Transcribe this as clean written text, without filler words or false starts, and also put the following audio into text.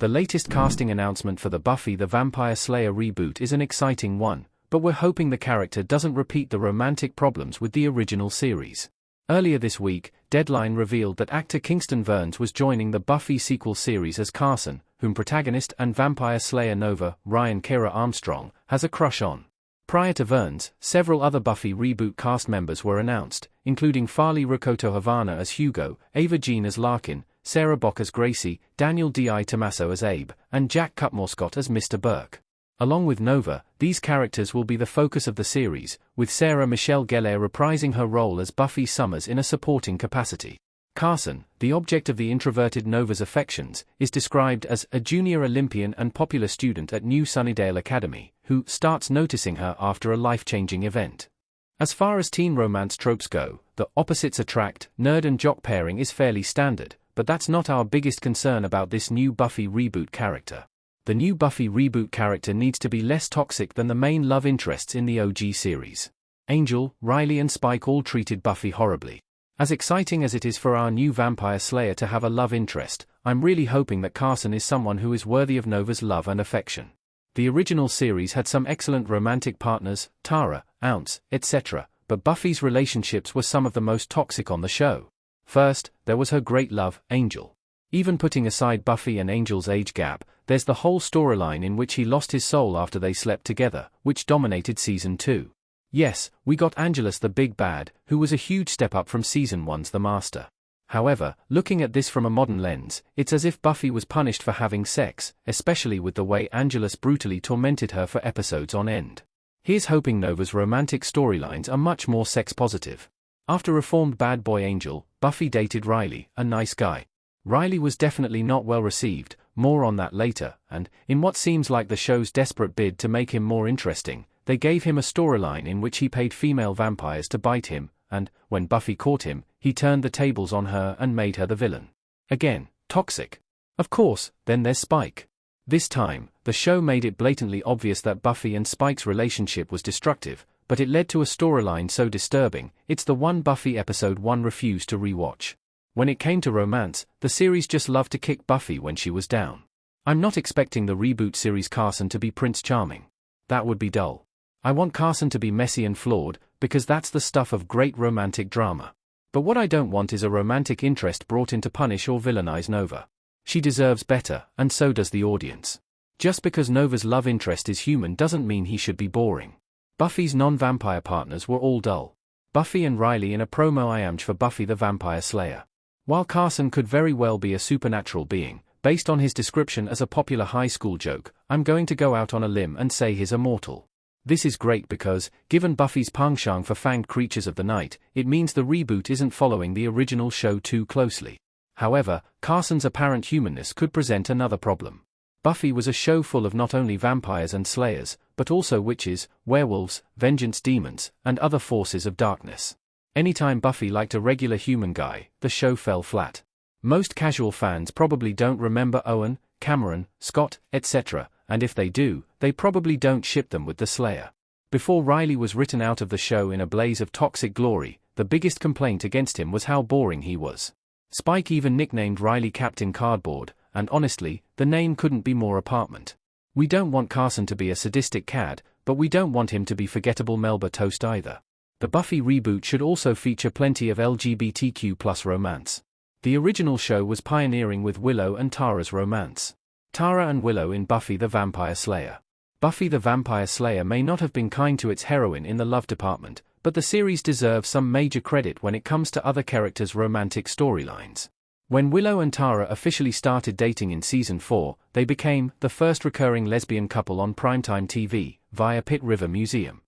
The latest casting announcement for the Buffy the Vampire Slayer reboot is an exciting one, but we're hoping the character doesn't repeat the romantic problems with the original series. Earlier this week, Deadline revealed that actor Kingston Verns was joining the Buffy sequel series as Carson, whom protagonist and Vampire Slayer Nova, Ryan Kara Armstrong, has a crush on. Prior to Verns, several other Buffy reboot cast members were announced, including Farley Rakoto Havana as Hugo, Ava Jean as Larkin, Sarah Bock as Gracie, Daniel D.I. Tommaso as Abe, and Jack Cutmore Scott as Mr. Burke. Along with Nova, these characters will be the focus of the series, with Sarah Michelle Gellar reprising her role as Buffy Summers in a supporting capacity. Carson, the object of the introverted Nova's affections, is described as a junior Olympian and popular student at New Sunnydale Academy, who starts noticing her after a life-changing event. As far as teen romance tropes go, the opposites attract nerd and jock pairing is fairly standard, but that's not our biggest concern about this new Buffy reboot character. The new Buffy reboot character needs to be less toxic than the main love interests in the OG series. Angel, Riley and Spike all treated Buffy horribly. As exciting as it is for our new Vampire Slayer to have a love interest, I'm really hoping that Carson is someone who is worthy of Nova's love and affection. The original series had some excellent romantic partners, Tara, Ounce, etc., but Buffy's relationships were some of the most toxic on the show. First, there was her great love, Angel. Even putting aside Buffy and Angel's age gap, there's the whole storyline in which he lost his soul after they slept together, which dominated Season 2. Yes, we got Angelus the Big Bad, who was a huge step up from Season 1's The Master. However, looking at this from a modern lens, it's as if Buffy was punished for having sex, especially with the way Angelus brutally tormented her for episodes on end. Here's hoping Nova's romantic storylines are much more sex-positive. After reformed bad boy Angel, Buffy dated Riley, a nice guy. Riley was definitely not well received, more on that later, and, in what seems like the show's desperate bid to make him more interesting, they gave him a storyline in which he paid female vampires to bite him, and, when Buffy caught him, he turned the tables on her and made her the villain. Again, toxic. Of course, then there's Spike. This time, the show made it blatantly obvious that Buffy and Spike's relationship was destructive, but it led to a storyline so disturbing, it's the one Buffy episode one refused to rewatch. When it came to romance, the series just loved to kick Buffy when she was down. I'm not expecting the reboot series Carson to be Prince Charming. That would be dull. I want Carson to be messy and flawed, because that's the stuff of great romantic drama. But what I don't want is a romantic interest brought in to punish or villainize Nova. She deserves better, and so does the audience. Just because Nova's love interest is human doesn't mean he should be boring. Buffy's non-vampire partners were all dull. Buffy and Riley in a promo iamch for Buffy the Vampire Slayer. While Carson could very well be a supernatural being, based on his description as a popular high school joke, I'm going to go out on a limb and say he's immortal. This is great because, given Buffy's penchant for fanged creatures of the night, it means the reboot isn't following the original show too closely. However, Carson's apparent humanness could present another problem. Buffy was a show full of not only vampires and slayers, but also witches, werewolves, vengeance demons, and other forces of darkness. Anytime Buffy liked a regular human guy, the show fell flat. Most casual fans probably don't remember Owen, Cameron, Scott, etc., and if they do, they probably don't ship them with the Slayer. Before Riley was written out of the show in a blaze of toxic glory, the biggest complaint against him was how boring he was. Spike even nicknamed Riley Captain Cardboard, and honestly, the name couldn't be more apartment. We don't want Carson to be a sadistic cad, but we don't want him to be forgettable Melba toast either. The Buffy reboot should also feature plenty of LGBTQ+ romance. The original show was pioneering with Willow and Tara's romance. Tara and Willow in Buffy the Vampire Slayer. Buffy the Vampire Slayer may not have been kind to its heroine in the love department, but the series deserves some major credit when it comes to other characters' romantic storylines. When Willow and Tara officially started dating in Season 4, they became the first recurring lesbian couple on primetime TV, via Pit River Museum.